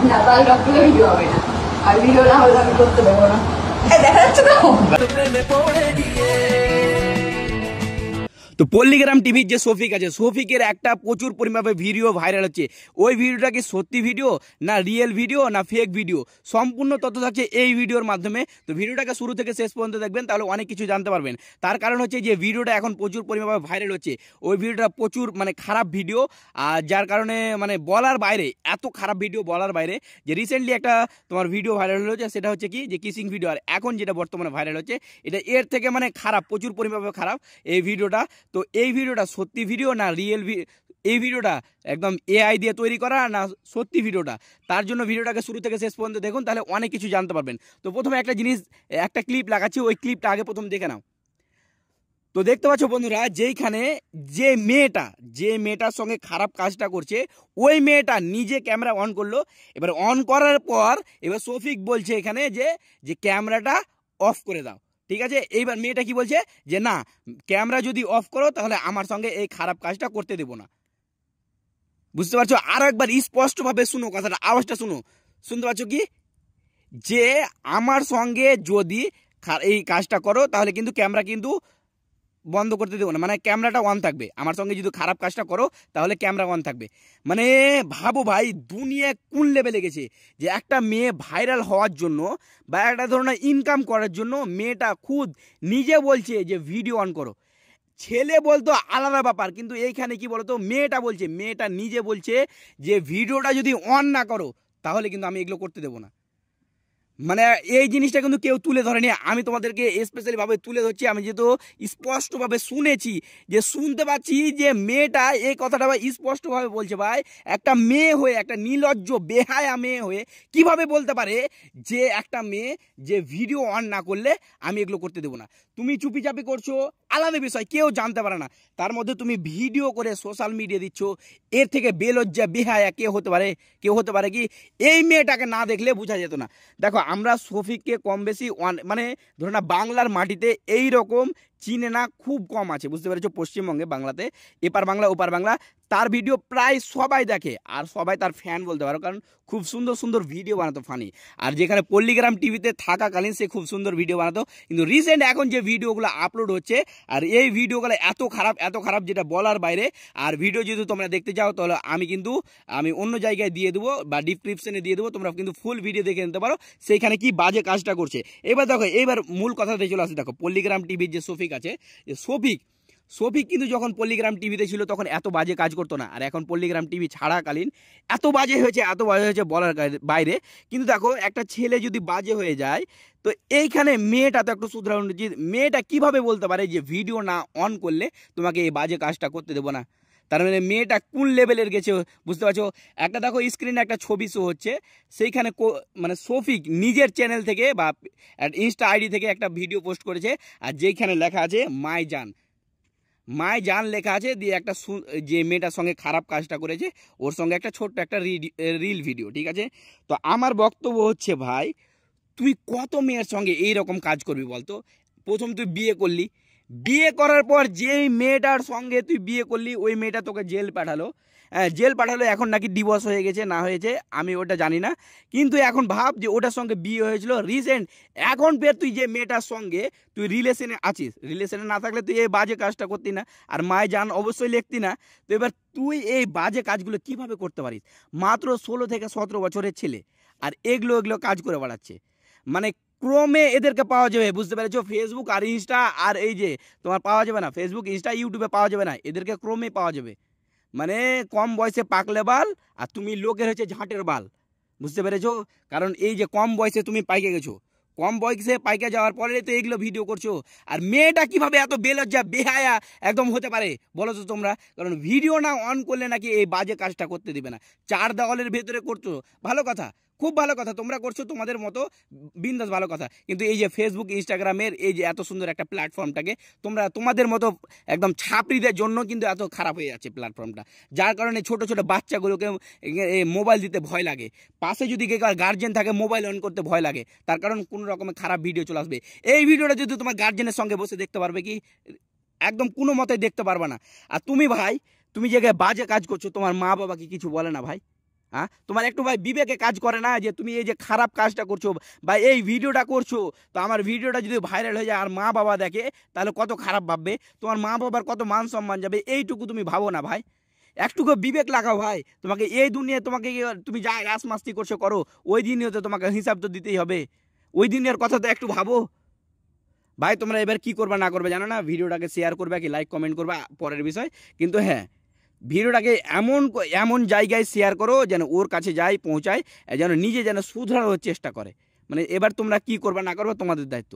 না বাল রক্তলে ভিডিও হবে না, আর ভিডিও না হলে আমি করতে দেবো না। দেখা যাচ্ছে তো। তো পল্লীগ্রাম টিভির যে শফিক আছে, শফিকের একটা প্রচুর পরিমাণে ভিডিও ভাইরাল হচ্ছে। ওই ভিডিওটা কি সত্যি ভিডিও না রিয়েল ভিডিও না ফেক ভিডিও, সম্পূর্ণ তথ্য থাকছে এই ভিডিওর মাধ্যমে। তো ভিডিওটাকে শুরু থেকে শেষ পর্যন্ত দেখবেন, তাহলে অনেক কিছু জানতে পারবেন। তার কারণ হচ্ছে যে ভিডিওটা এখন প্রচুর পরিমাণে ভাইরাল হচ্ছে। ওই ভিডিওটা প্রচুর মানে খারাপ ভিডিও, আর যার কারণে মানে বলার বাইরে, এত খারাপ ভিডিও বলার বাইরে। যে রিসেন্টলি একটা তোমার ভিডিও ভাইরাল হয়েছে, সেটা হচ্ছে কি যে কিসিং ভিডিও, আর এখন যেটা বর্তমানে ভাইরাল হচ্ছে এটা এর থেকে মানে খারাপ, প্রচুর পরিমাণে খারাপ এই ভিডিওটা। তো এই ভিডিওটা সত্যি ভিডিও না রিয়েল, এই ভিডিওটা একদম এআই দিয়ে তৈরি করা না সত্যি ভিডিওটা, তার জন্য ভিডিওটাকে শুরু থেকে শেষ পর্যন্ত দেখুন, তাহলে অনেক কিছু জানতে পারবেন। তো প্রথমে একটা জিনিস, একটা ক্লিপ লাগাচ্ছি, ওই ক্লিপটা আগে প্রথম দেখে নাও। তো দেখতে পাচ্ছ বন্ধুরা, যেইখানে যে মেয়েটার সঙ্গে খারাপ কাজটা করছে, ওই মেয়েটা নিজে ক্যামেরা অন করলো। এবার অন করার পর এবার শফিক বলছে এখানে যে ক্যামেরাটা অফ করে দাও, ঠিক আছে। এইবার মেয়েটা কি বলছে যে না, ক্যামেরা যদি অফ করো তাহলে আমার সঙ্গে এই খারাপ কাজটা করতে দেবো না। বুঝতে পারছো? আরো একবার স্পষ্টভাবে শুনো কথাটা, আওয়াজটা শুনো। শুনতে পাচ্ছ কি যে আমার সঙ্গে যদি এই কাজটা করো তাহলে কিন্তু ক্যামেরা কিন্তু বন্ধ করতে দেবো না, মানে ক্যামেরাটা অন থাকবে। আমার সঙ্গে যদি খারাপ কাজটা করো তাহলে ক্যামেরা অন থাকবে। মানে ভাবো ভাই, দুনিয়া কোন লেভেলে গেছে যে একটা মেয়ে ভাইরাল হওয়ার জন্য বা একটা ধরনের ইনকাম করার জন্য মেয়েটা খুদ নিজে বলছে যে ভিডিও অন করো। ছেলে বলতো আলাদা ব্যাপার, কিন্তু এইখানে কি বলতো, মেয়েটা নিজে বলছে যে ভিডিওটা যদি অন না করো তাহলে কিন্তু আমি এগুলো করতে দেবো না। মানে এই জিনিসটা কিন্তু কেউ তুলে ধরেনি, আমি তোমাদেরকে স্পেশালি ভাবে তুলে ধরছি। আমি যেহেতু স্পষ্টভাবে শুনেছি, যে শুনতে পাচ্ছি যে মেয়েটা এই কথাটা ভাই স্পষ্টভাবে বলছে। ভাই একটা মেয়ে হয়ে, একটা নির্লজ্জ বেহায়া মেয়ে হয়ে কিভাবে বলতে পারে যে একটা মেয়ে যে ভিডিও অন না করলে আমি এগুলো করতে দেবো না। তুমি চুপিচাপি করছো আলাদা বিষয়, কেউ জানতে পারে না, তার মধ্যে তুমি ভিডিও করে সোশ্যাল মিডিয়া দিচ্ছ। এর থেকে বেলজ্জা বেহায়া কেউ হতে পারে কি? এই মেয়েটাকে না দেখলে বোঝা যেত না। দেখো, আমরা শফিককে কম বেশি মানে ধরো না, বাংলার মাটিতে এই রকম চিনে না খুব কম আছে, বুঝতে পেরেছো? পশ্চিমবঙ্গে, বাংলাতে এপার বাংলা ওপার বাংলা তার ভিডিও প্রায় সবাই দেখে, আর সবাই তার ফ্যান বলতে পারো, কারণ খুব সুন্দর সুন্দর ভিডিও বানাতো, ফানি। আর যেখানে পল্লীগ্রাম টিভিতে থাকাকালীন সে খুব সুন্দর ভিডিও বানাতো, কিন্তু রিসেন্ট এখন যে ভিডিওগুলো আপলোড হচ্ছে, আর এই ভিডিওগুলো এত খারাপ যেটা বলার বাইরে। আর ভিডিও যদি তোমরা দেখতে চাও তাহলে আমি অন্য জায়গায় দিয়ে দেবো বা ডিসক্রিপশনে দিয়ে দেবো, তোমরা কিন্তু ফুল ভিডিও দেখে নিতে পারো সেইখানে কি বাজে কাজটা করছে। এবার দেখো, এবার মূল কথাতে চলে আসে। দেখো, পল্লীগ্রাম টিভির যে শফিক আছে, শফিক কিন্তু যখন পল্লীগ্রাম টিভিতে ছিল তখন এত বাজে কাজ করতো না, আর এখন পল্লীগ্রাম টিভি ছাড়াকালীন এত বাজে হয়েছে বলার বাইরে। কিন্তু দেখো, একটা ছেলে যদি বাজে হয়ে যায়, তো এইখানে মেয়েটা তো একটু শুধরানো উচিত। মেয়েটা কিভাবে বলতে পারে যে ভিডিও না অন করলে তোমাকে এই বাজে কাজটা করতে দেবো না? তার মানে মেয়েটা কোন লেভেলের গেছে, বুঝতে পারছো? একটা দেখো, স্ক্রিনে একটা ছবি শো হচ্ছে, সেইখানে মানে শফিক নিজের চ্যানেল থেকে বা ইনস্টা আইডি থেকে একটা ভিডিও পোস্ট করেছে, আর যেখানে লেখা আছে মাই জান লেখা আছে, দিয়ে একটা যে মেয়েটার সঙ্গে খারাপ কাজটা করেছে ওর সঙ্গে একটা ছোট্ট একটা রিল ভিডিও, ঠিক আছে। তো আমার বক্তব্য হচ্ছে, ভাই তুই কত মেয়ের সঙ্গে এইরকম কাজ করবি বলতো? প্রথম তুই বিয়ে করার পর যেই মেয়েটার সঙ্গে তুই বিয়ে করলি, ওই মেয়েটা তোকে জেল পাঠালো। এখন নাকি ডিভোর্স হয়ে গেছে, না হয়েছে আমি ওটা জানি না, কিন্তু এখন ভাব যে ওটার সঙ্গে বিয়ে হয়েছিল রিসেন্ট। এখন ফের তুই যে মেয়েটার সঙ্গে তুই রিলেশনে আছিস, রিলেশনে না থাকলে তুই এই বাজে কাজটা করতি না, আর মায় জান অবশ্যই লিখতি না। তো এবার তুই এই বাজে কাজগুলো কিভাবে করতে পারিস? মাত্র 16 থেকে 17 বছরের ছেলে, আর এগুলো কাজ করে বেড়াচ্ছে। মানে ক্রমে এদেরকে পাওয়া যাবে, বুঝতে পেরেছো? ফেসবুক আর ইনস্টা, আর এই যে তোমার পাওয়া যাবে না, ফেসবুক ইনস্টা ইউটিউবে পাওয়া যাবে না, এদেরকে ক্রমে পাওয়া যাবে। মানে কম বয়সে পাকলে বাল, আর তুমি লোকের হচ্ছে ঝাঁটের বাল, বুঝতে পেরেছো? কারণ এই যে কম বয়সে তুমি পাইকে গেছো, কম বয়সে পাইকে যাওয়ার পরে তো এগুলো ভিডিও করছো। আর মেয়েটা কিভাবে এত বেলজ্জা বেহায়া একদম হতে পারে বলো তো তোমরা? কারণ ভিডিও না অন করলে নাকি এই বাজে কাজটা করতে দিবে না। 4 দেওয়ালের ভেতরে করছো, ভালো কথা, খুব ভালো কথা, তোমরা করছো তোমাদের মতো বিন্দাস, ভালো কথা। কিন্তু এই যে ফেসবুক ইনস্টাগ্রামের এই যে এত সুন্দর একটা প্ল্যাটফর্মটাকে তোমরা তোমাদের মতো একদম ছাপড়িদের জন্য কিন্তু এত খারাপ হয়ে যাচ্ছে প্ল্যাটফর্মটা, যার কারণে ছোট ছোট বাচ্চাগুলোকে মোবাইল দিতে ভয় লাগে। পাশে যদি গার্জেন থাকে, মোবাইল অন করতে ভয় লাগে, তার কারণ কোনো রকমের খারাপ ভিডিও চলে আসবে। এই ভিডিওটা যদি তোমার গার্জেনের সঙ্গে বসে দেখতে পারবে কি? একদম কোনো মতেই দেখতে পারবে না। আর তুমি ভাই, তুমি যে বাজে কাজ করছো, তোমার মা বাবা কি কিছু বলে না ভাই? হ্যাঁ, তোমার একটু ভাই বিবেকে কাজ করে না যে তুমি এই যে খারাপ কাজটা করছো বা এই ভিডিওটা করছো, তো আমার ভিডিওটা যদি ভাইরাল হয়ে যায় আর মা বাবা দেখে তাহলে কত খারাপ ভাববে, তোমার মা বাবার কত মান সম্মান যাবে, এইটুকু তুমি ভাবো না ভাই। একটুকু বিবেক লাগাও ভাই। তোমাকে এই দুনিয়ায় তোমাকে তুমি যা রাস মাস্তি করছো করো, ওই দিনই তো তোমাকে হিসাব তো দিতেই হবে, ওই দিনের কথা তো একটু ভাবো ভাই। তোমরা এবার কি করবে না করবে জানো না, ভিডিওটাকে শেয়ার করবে কি লাইক কমেন্ট করবে পরের বিষয়, কিন্তু হ্যাঁ ভিডিওটাকে এমন এমন জায়গায় শেয়ার করো যেন ওর কাছে যায় পৌঁছায়, যেন নিজে যেন শুধরানোর চেষ্টা করে। মানে এবার তোমরা কি করবে না করবে তোমাদের দায়িত্ব।